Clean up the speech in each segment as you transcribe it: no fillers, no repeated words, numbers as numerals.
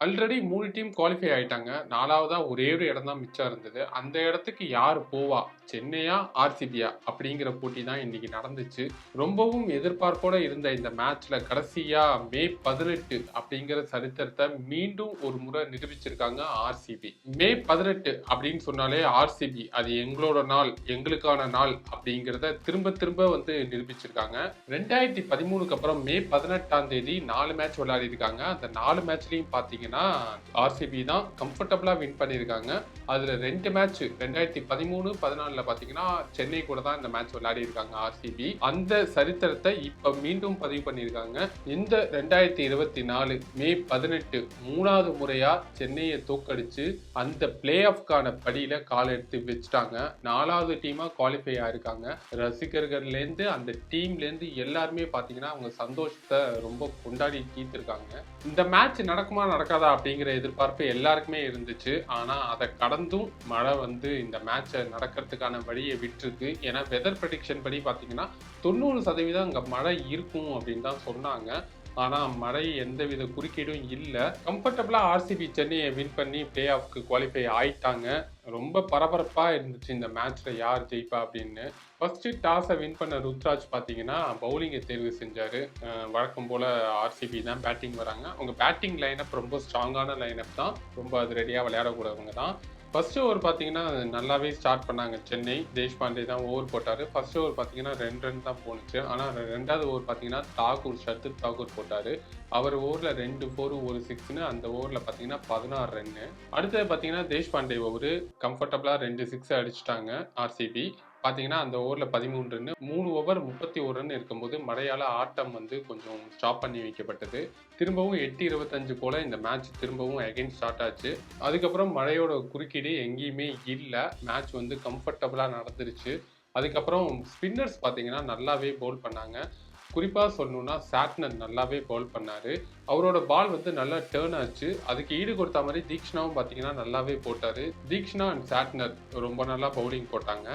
Already 3 team qualify ஆயிட்டாங்க. 4வதா ஒரே ஒரு இடம் தான் மிச்சம் இருந்தது. அந்த இடத்துக்கு யார் போவா? சென்னையா? ஆர்சிபியா? அப்படிங்கிற போட்டி தான் இன்னைக்கு நடந்துச்சு. ரொம்பவும் எதிர்பார்ப்போட இருந்த இந்த மேட்ச்ல கடைசியா மே 18 அப்படிங்கிற சரித்திரத்தை மீண்டும் ஒரு முறை நிரூபிச்சிருக்காங்க ஆர்சிபி. மே 18 அப்படின்னு சொன்னாலே ஆர்சிபி அது எங்களோட நாள், எங்களுக்கான நாள் அப்படிங்கிறத திரும்ப திரும்ப வந்து நிரூபிச்சிருக்காங்க. 2013க்கு அப்புறம் மே 18ஆம் தேதி 4 மேட்ச் விளையாடி இருக்காங்க. அந்த 4 மேட்ச்லயும் பாத்தீங்கன்னா ஆர்சிபி தான் கம்ஃபர்டபுளா வின் பண்ணிருக்காங்க. அதுல 2 மேட்ச் 2013, 14ல பாத்தீங்கன்னா சென்னை கூட தான் இந்த மேட்ச் விளையாடி இருக்காங்க ஆர்சிபி. அந்த சரித்திரத்தை இப்ப மீண்டும் பதிவு பண்ணிருக்காங்க. இந்த 2024 மே 18 3வது முறையா சென்னையை தோக்கடிச்சு அந்த பிளே ஆஃப்கான படியில கால் எடுத்து வச்சுட்டாங்க. 4வது டீமா குவாலிஃபை ஆயிருக்காங்க. ரசிகர்கள்ல இருந்து அந்த டீம்ல இருந்து எல்லாருமே பாத்தீங்கன்னா அவங்க சந்தோஷத்தை ரொம்ப கொண்டாடி தீர்த்திருக்காங்க. இந்த மேட்ச் நடக்குமா நடக்காதா அப்படிங்கிற எதிர்பார்ப்பு எல்லாருக்குமே இருந்துச்சு. ஆனா அதை கடந்தும் மழை வந்து இந்த மேட்சை நடக்கிறதுக்கான வழியை விட்டுருக்கு. ஏன்னா வெதர் ப்ரெடிக்ஷன் படி பாத்தீங்கன்னா 90% அங்க மழை இருக்கும் அப்படின்னு தான் சொன்னாங்க. ஆனா மழை எந்தவித குறுக்கீடும் இல்லை. கம்ஃபர்டபுளா ஆர்சிபி சென்னையை வின் பண்ணி பிளே ஆஃப்க்கு குவாலிஃபை ஆயிட்டாங்க. ரொம்ப பரபரப்பா இருந்துச்சு இந்த மேட்ச்ல யார் ஜெயிப்பா அப்படின்னு. ஃபர்ஸ்ட் டாஸை வின் பண்ண ருத்ராஜ் பாத்தீங்கன்னா பவுலிங்கை தேர்வு செஞ்சாரு. வழக்கம் போல ஆர்சிபி தான் பேட்டிங் வராங்க. அவங்க பேட்டிங் லைனப் ரொம்ப ஸ்ட்ராங்கான லைனப் தான். ரொம்ப அது ரெடியா விளையாடக்கூடவங்க தான். ஃபர்ஸ்ட் ஓவர் பார்த்தீங்கன்னா நல்லாவே ஸ்டார்ட் பண்ணாங்க சென்னை. தேஷ்பாண்டே தான் ஓவர் போட்டார். ஃபர்ஸ்ட் ஓவர் பார்த்தீங்கன்னா 2 ரன் தான் போணுச்சு. ஆனால் 2வது ஓவர் பார்த்தீங்கன்னா ஷர்துல் தாக்கூர் போட்டார். அவர் ஓவரில் 2 4 1 6ன்னு அந்த ஓவரில் பார்த்தீங்கன்னா 16 ரன்னு. அடுத்தது பார்த்தீங்கன்னா தேஷ்பாண்டே ஓவர் கம்ஃபர்டபுளாக 2 6 அடிச்சிட்டாங்க ஆர்சிபி. பார்த்தீங்கன்னா அந்த ஓவரில் 13 ரன்னு. 3 ஓவர் 31 ரன் இருக்கும்போது மழையால் ஆட்டம் வந்து கொஞ்சம் ஸ்டாப் பண்ணி வைக்கப்பட்டது. திரும்பவும் 8:25 போல இந்த மேட்ச் திரும்பவும் அகைன் ஸ்டார்ட் ஆச்சு. அதுக்கப்புறம் மழையோட குறுக்கீடு எங்கேயுமே இல்லை. மேட்ச் வந்து கம்ஃபர்டபுளாக நடந்துருச்சு. அதுக்கப்புறம் ஸ்பின்னர்ஸ் பார்த்தீங்கன்னா நல்லாவே பவுல் பண்ணாங்க. குறிப்பாக சொல்லணும்னா சாட்னர் நல்லாவே பவுல் பண்ணாரு. அவரோட பால் வந்து நல்லா டேர்ன் ஆச்சு. அதுக்கு ஈடு கொடுத்த மாதிரி தீக்ஷனாவும் பார்த்தீங்கன்னா நல்லாவே போட்டாரு. தீக்ஷனா அண்ட் சாட்னர் ரொம்ப நல்லா பவுலிங் போட்டாங்க.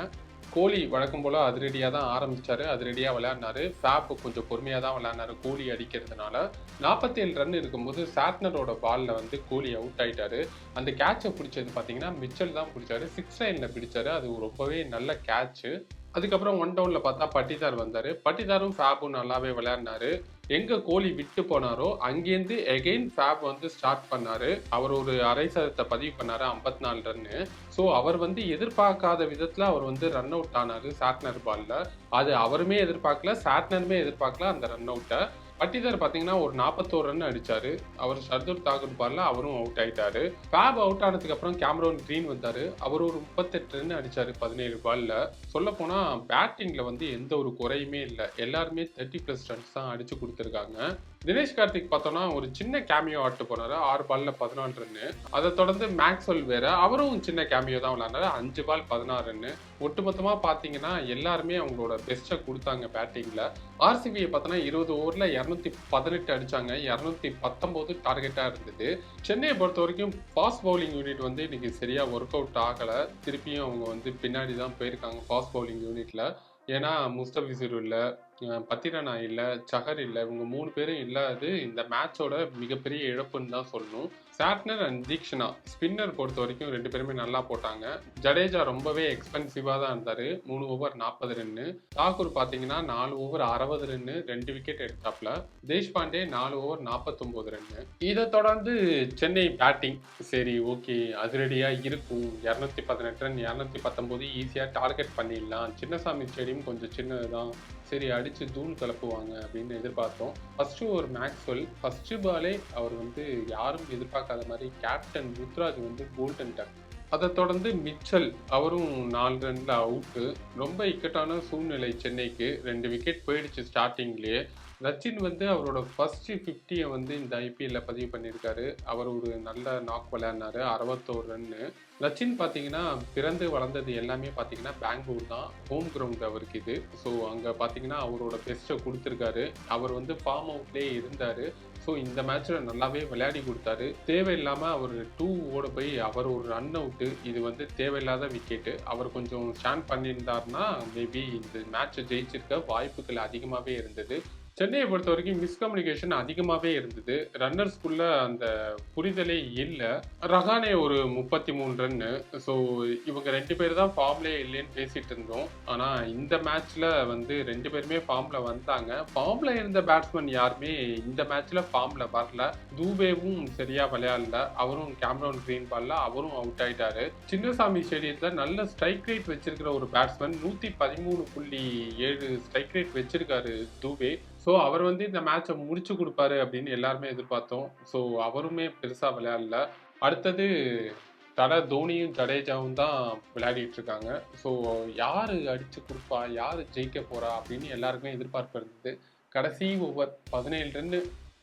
கோலி வழக்கம் போல அதிரடியாக தான் ஆரம்பிச்சாரு. அதிரடியாக விளையாடினாரு. ஃபேப் கொஞ்சம் பொறுமையாக தான் விளையாடினாரு கோலி அடிக்கிறதுனால. 47 ரன் இருக்கும்போது சாட்னரோட பால்ல வந்து கோலி அவுட் ஆயிட்டாரு. அந்த கேட்சை பிடிச்சது பார்த்தீங்கன்னா மிச்சல் தான் பிடிச்சாரு. 6 லைன்ல பிடிச்சாரு. அது ரொம்பவே நல்ல கேட்சு. அதுக்கப்புறம் 1 டவுன்ல பார்த்தா பட்டிதார் வந்தாரு. பட்டிதாரும் ஃபேப்பும் நல்லாவே விளையாடினாரு. எங்க கோலி விட்டு போனாரோ அங்கேருந்து எகெயின் ஃபேப் வந்து ஸ்டார்ட் பண்ணாரு. அவர் ஒரு அரை சதத்தை பதிவு பண்ணாரு 54 ரன்னு. ஸோ அவர் வந்து எதிர்பார்க்காத விதத்துல அவர் வந்து ரன் அவுட் ஆனாரு சாட்னர் பால்ல. அது அவருமே எதிர்பார்க்கல, சாட்னருமே எதிர்பார்க்கல அந்த ரன் அவுட்டை. பட்டிதார் பார்த்தீங்கன்னா ஒரு 41 ரன் அடிச்சாரு. அவர் ஷர்துல் தாக்கூர் பால்ல அவரும் அவுட் ஆயிட்டாரு. ஃபேப் அவுட் ஆனதுக்கு அப்புறம் கேமரோன் கிரீன் வந்தாரு. அவர் ஒரு 38 ரன் அடிச்சாரு 17 பால்ல. சொல்ல போனா பேட்டிங்ல வந்து எந்த ஒரு குறையுமே இல்லை. எல்லாருமே 30+ ரன்ஸ் தான் அடிச்சு கொடுத்துருக்காங்க. தினேஷ் கார்த்திக் பார்த்தோம்னா ஒரு சின்ன கேமியோ ஆட்டு போனாரு. 6 பால்ல 14 ரன்னு. அதை தொடர்ந்து மேக்ஸ்வெல் வேற அவரும் சின்ன கேமியோ தான் விளையாடுறாரு. 5 பால் 16 ரன்னு. ஒட்டுமொத்தமா பாத்தீங்கன்னா எல்லாருமே அவங்களோட பெஸ்ட்டை கொடுத்தாங்க பேட்டிங்ல. ஆர்சிபியை பார்த்தோன்னா 20 ஓவர்ல 218 அடிச்சாங்க. 219 டார்கெட்டா இருந்தது. சென்னையை பொறுத்த வரைக்கும் ஃபாஸ்ட் பவுலிங் யூனிட் வந்து இன்னைக்கு சரியா ஒர்க் அவுட் ஆகல. திருப்பியும் அவங்க வந்து பின்னாடி தான் போயிருக்காங்க ஃபாஸ்ட் பவுலிங் யூனிட்ல. ஏன்னா முஸ்தபிசர் இல்ல, பத்திரனா இல்ல, சஹர் இல்ல, இவங்க 3 பேரும் இல்லாது இந்த மேட்சோட மிகப்பெரிய இழப்புன்னு தான் சொல்லணும். சாட்னர் அண்ட் தீக்ஷனா ஸ்பின்னர் பொறுத்த வரைக்கும் 2 பேருமே நல்லா போட்டாங்க. ஜடேஜா ரொம்பவே எக்ஸ்பென்சிவா தான் இருந்தாரு. 3 ஓவர் 40 ரன்னு. தாக்கூர் பாத்தீங்கன்னா 4 ஓவர் 60 ரன்னு 2 விக்கெட் எடுத்தாப்ல. Deshpande 4 over 49 run. இதை தொடர்ந்து சென்னை பேட்டிங் சரி ஓகே அதிரடியா இருக்கும். 218 ரன் 219 ஈஸியா டார்கெட் பண்ணிடலாம். சின்னசாமி ஸ்டேடியம் கொஞ்சம் சின்னதுதான், சரி அடிச்சு தூள் கிளப்புவாங்க அப்படின்னு எதிர்பார்த்தோம். ஃபர்ஸ்ட் ஒரு மேக்ஸ்வெல் ஃபர்ஸ்ட் பாலே அவர் வந்து யாரும் எதிர்பார்க்காத மாதிரி கேப்டன் ருத்ராஜ் வந்து போல்டன்ட்டார். அதை தொடர்ந்து மிச்சல் அவரும் 4 ரன்ல அவுட்டு. ரொம்ப இக்கட்டான சூழ்நிலை சென்னைக்கு. 2 விக்கெட் போயிடுச்சு ஸ்டார்டிங்லேயே. ரச்சின் வந்து அவரோட ஃபர்ஸ்ட் 50யை வந்து இந்த ஐபிஎல்ல பதிவு பண்ணியிருக்காரு. அவர் ஒரு நல்ல நாக் விளையாடினாரு 61 ரன்னு. ரச்சின் பார்த்தீங்கன்னா பிறந்து வளர்ந்தது எல்லாமே பார்த்தீங்கன்னா பெங்களூர் தான். ஹோம் கிரவுண்ட் அவருக்கு இது. ஸோ அங்கே பார்த்தீங்கன்னா அவரோட பெஸ்ட்டை கொடுத்துருக்காரு. அவர் வந்து ஃபார்ம் அவுட்லேயே இருந்தார். ஸோ இந்த மேட்ச்சில் நல்லாவே விளையாடி கொடுத்தாரு. தேவையில்லாமல் அவர் 2 ஓட போய் அவர் ஒரு ரன் அவுட்டு. இது வந்து தேவையில்லாத விக்கெட்டு. அவர் கொஞ்சம் ஸ்டாண்ட் பண்ணியிருந்தாருன்னா மேபி இந்த மேட்சை ஜெயிச்சிருக்க வாய்ப்புகள் அதிகமாகவே இருந்தது. சென்னையை பொறுத்த வரைக்கும் மிஸ்கம்யூனிகேஷன் அதிகமாகவே இருந்தது. ரன்னர்ஸ்குள்ள அந்த புரிதலே இல்லை. ரஹானே ஒரு 33 ரன்னு. ஸோ இவங்க 2 பேர் தான் ஃபார்ம்லேயே இல்லைன்னு பேசிட்டு இருந்தோம். ஆனால் இந்த மேட்ச்ல வந்து 2 பேருமே ஃபார்ம்ல வந்தாங்க. ஃபார்ம்ல இருந்த பேட்ஸ்மேன் யாருமே இந்த மேட்ச்ல ஃபார்ம்ல வரல. தூபேவும் சரியா விளையாடல. அவரும் கேமரான் கிரீன் பால்ல அவரும் அவுட் ஆயிட்டாரு. சின்னசாமி ஸ்டேடியத்தில் நல்ல ஸ்ட்ரைக் ரேட் வச்சிருக்கிற ஒரு பேட்ஸ்மேன் 113.7 ஸ்ட்ரைக் ரேட் வச்சிருக்காரு தூபே. ஸோ அவர் வந்து இந்த மேட்சை முடிச்சு கொடுப்பாரு அப்படின்னு எல்லாருமே எதிர்பார்த்தோம். ஸோ அவருமே பெருசாக விளையாடல. அடுத்தது தோனியும் ஜடேஜாவும் தான் விளையாடிட்டு இருக்காங்க. ஸோ யாரு அடிச்சு கொடுப்பா, யாரு ஜெயிக்க போறா அப்படின்னு எல்லாருக்குமே எதிர்பார்ப்பு இருந்தது. கடைசி ஓவர் 17 ரன்னு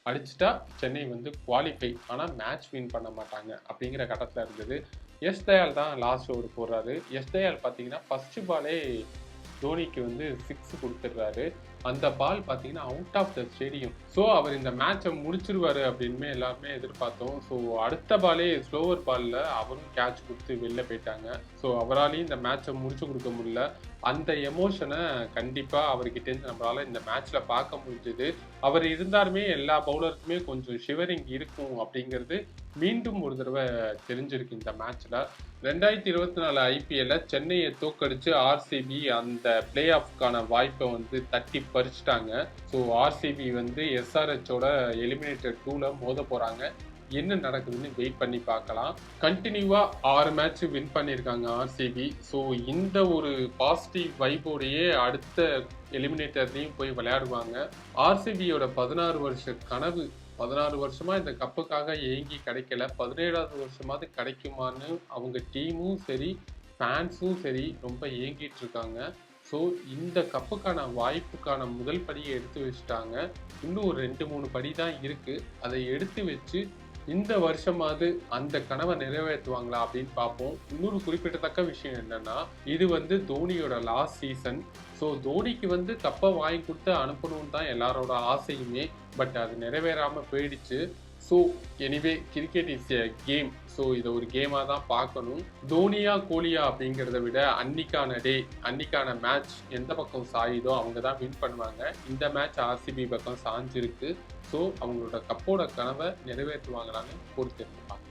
அடிச்சுட்டா சென்னை வந்து குவாலிஃபை, ஆனால் மேட்ச் வின் பண்ண மாட்டாங்க அப்படிங்கிற கட்டத்தில் இருந்தது. எஸ் தயால் தான் லாஸ்ட் ஓவர் போடுறாரு. எஸ் தயால் பார்த்தீங்கன்னா ஃபர்ஸ்ட் பாலே தோனிக்கு வந்து 6 கொடுத்துடுறாரு. அந்த பால் பார்த்தீங்கன்னா out of the stadium. So அவர் இந்த மேட்சை முடிச்சிருவாரு அப்படின்னு எல்லாருமே எதிர்பார்த்தோம். ஸோ அடுத்த பாலே ஸ்லோவர் பாலில் அவரும் கேட்ச் கொடுத்து வெளில போயிட்டாங்க. ஸோ அவராலையும் இந்த மேட்சை முடிச்சு கொடுக்க முடியல. அந்த எமோஷனை கண்டிப்பாக அவர்கிட்டேருந்து நம்மளால இந்த மேட்ச்ல பார்க்க முடிஞ்சது. அவர் இருந்தாலுமே எல்லா பவுலருக்குமே கொஞ்சம் ஷிவரிங் இருக்கும் அப்படிங்கிறது மீண்டும் ஒரு தடவை தெரிஞ்சிருக்கு இந்த மேட்ச்ல. 2024 ஐபிஎல்ல சென்னையை தோக்கடிச்சு ஆர்சிபி அந்த பிளே ஆஃப்கான வாய்ப்பை வந்து தட்டி பறிச்சுட்டாங்க. ஸோ ஆர்சிபி வந்து எஸ்ஆர்ஹெச்சோட எலிமினேட்டர் 2ல மோத போறாங்க. என்ன நடக்குதுன்னு வெயிட் பண்ணி பார்க்கலாம். கண்டினியூவா 6 மேட்ச் வின் பண்ணியிருக்காங்க ஆர்சிபி. ஸோ இந்த ஒரு பாசிட்டிவ் வைபோடையே அடுத்த எலிமினேட்டர்லையும் போய் விளையாடுவாங்க. ஆர்சிபியோட 16 வருஷ கனவு, 16 வருஷமா இந்த கப்புக்காக ஏங்கி கிடைக்கல, 17வது வருஷமாவது கிடைக்குமான்னு அவங்க டீமும் சரி ஃபேன்ஸும் சரி ரொம்ப ஏங்கிட்டு இருக்காங்க. ஸோ இந்த கப்புக்கான வாய்ப்புக்கான முதல் படியை எடுத்து வச்சுட்டாங்க. இன்னும் ஒரு 2-3 படி தான் இருக்கு. அதை எடுத்து வச்சு இந்த வருஷமாவது அந்த கனவை நிறைவேற்றுவாங்களா அப்படின்னு பார்ப்போம். இன்னொரு குறிப்பிடத்தக்க விஷயம் என்னன்னா, இது வந்து தோனியோட லாஸ்ட் சீசன். ஸோ தோனிக்கு வந்து கப்பை வாங்கி கொடுத்து அனுப்பணும்னு தான் எல்லாரோட ஆசையுமே. பட் அது நிறைவேறாம போயிடுச்சு. So anyway cricket is a game. So இதை ஒரு கேமாக தான் பார்க்கணும். தோனியா கோலியா அப்படிங்கிறத விட அன்னிக்கான டே, அன்னிக்கான மேட்ச் எந்த பக்கம் சாயுதோ அவங்க தான் வின் பண்ணுவாங்க. இந்த மேட்ச் ஆர்சிபி பக்கம் சாஞ்சிருக்கு. ஸோ அவங்களோட கப்போட கனவை நிறைவேற்றுவாங்களான்னு பொறுத்து பார்க்கலாம்.